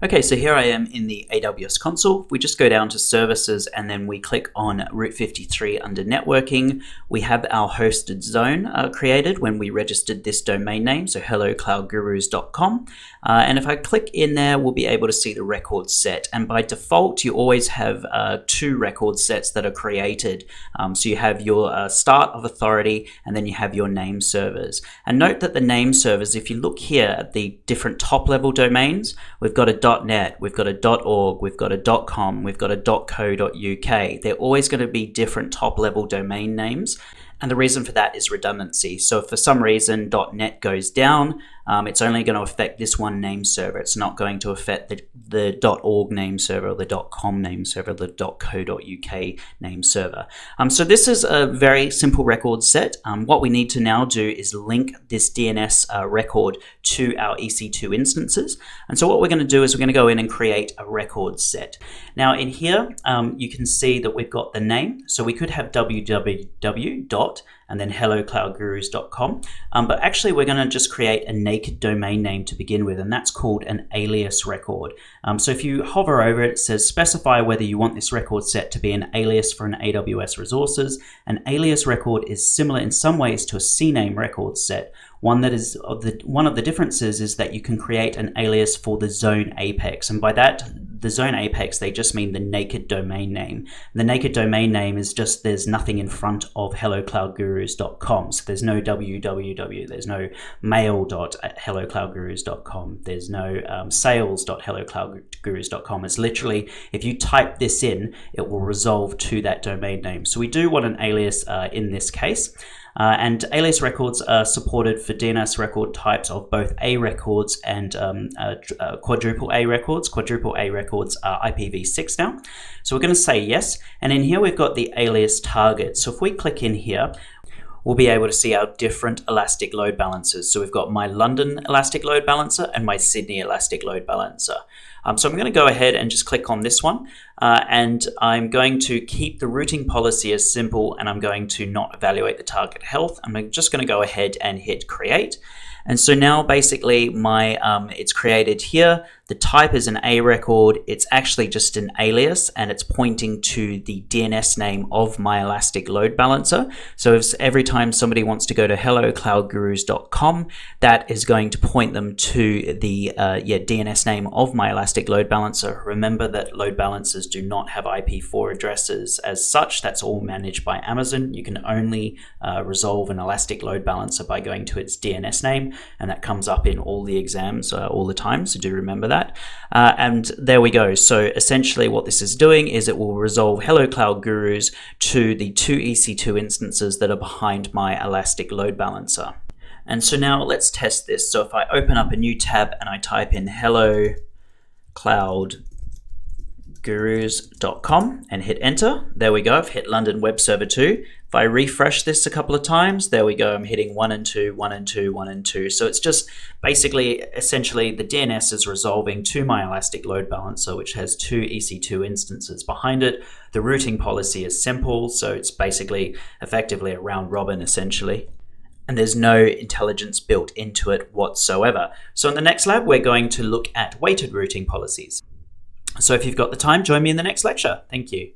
Okay, so here I am in the AWS console. We just go down to services and then we click on Route53 under networking. We have our hosted zone created when we registered this domain name, so hellocloudgurus.com. And if I click in there, we'll be able to see the record set. And by default, you always have two record sets that are created. So you have your start of authority and then you have your name servers. And note that the name servers, if you look here at the different top level domains, we've got a .net, we've got a .org, we've got a .com, we've got a .co.uk. They're always going to be different top level domain names. And the reason for that is redundancy. So if for some reason .net goes down, it's only going to affect this one name server. It's not going to affect the .org name server, or the .com name server, the .co.uk name server. So this is a very simple record set. What we need to now do is link this DNS record to our EC2 instances. And so what we're going to do is we're going to go in and create a record set. Now in here, you can see that we've got the name. So we could have www. and then hellocloudgurus.com. But actually we're going to just create a naked domain name to begin with, and that's called an alias record. So if you hover over it, it says specify whether you want this record set to be an alias for an AWS resources. An alias record is similar in some ways to a CNAME record set. One of the differences is that you can create an alias for the zone apex, and by that, the zone apex, they just mean the naked domain name. The naked domain name is just there's nothing in front of hellocloudgurus.com. So there's no www, there's no mail.hellocloudgurus.com, there's no sales.hellocloudgurus.com. It's literally, if you type this in, it will resolve to that domain name. So we do want an alias in this case. And alias records are supported for DNS record types of both A records and quadruple A records. Quadruple A records are IPv6 now. So we're going to say yes. And in here we've got the alias target. So if we click in here, we'll be able to see our different elastic load balancers. So we've got my London elastic load balancer and my Sydney elastic load balancer. So I'm going to go ahead and just click on this one, and I'm going to keep the routing policy as simple, and I'm going to not evaluate the target health. I'm just going to go ahead and hit create. And so now basically my it's created here. The type is an A record. It's actually just an alias, and it's pointing to the DNS name of my elastic load balancer. So if every time somebody wants to go to hellocloudgurus.com, that is going to point them to the DNS name of my elastic load balancer. Remember that load balancers do not have IP4 addresses as such. That's all managed by Amazon. You can only resolve an elastic load balancer by going to its DNS name, and that comes up in all the exams all the time, so do remember that. And there we go. So essentially what this is doing is it will resolve Hello Cloud Gurus to the two EC2 instances that are behind my elastic load balancer. And so now let's test this. So if I open up a new tab and I type in hellocloudgurus.com and hit enter, there we go. I've hit London Web Server 2. If I refresh this a couple of times, there we go. I'm hitting 1 and 2, 1 and 2, 1 and 2. So it's just basically, essentially, the DNS is resolving to my elastic load balancer, which has two EC2 instances behind it. The routing policy is simple, so it's basically effectively a round robin, essentially. And there's no intelligence built into it whatsoever. So in the next lab, we're going to look at weighted routing policies. So if you've got the time, join me in the next lecture. Thank you.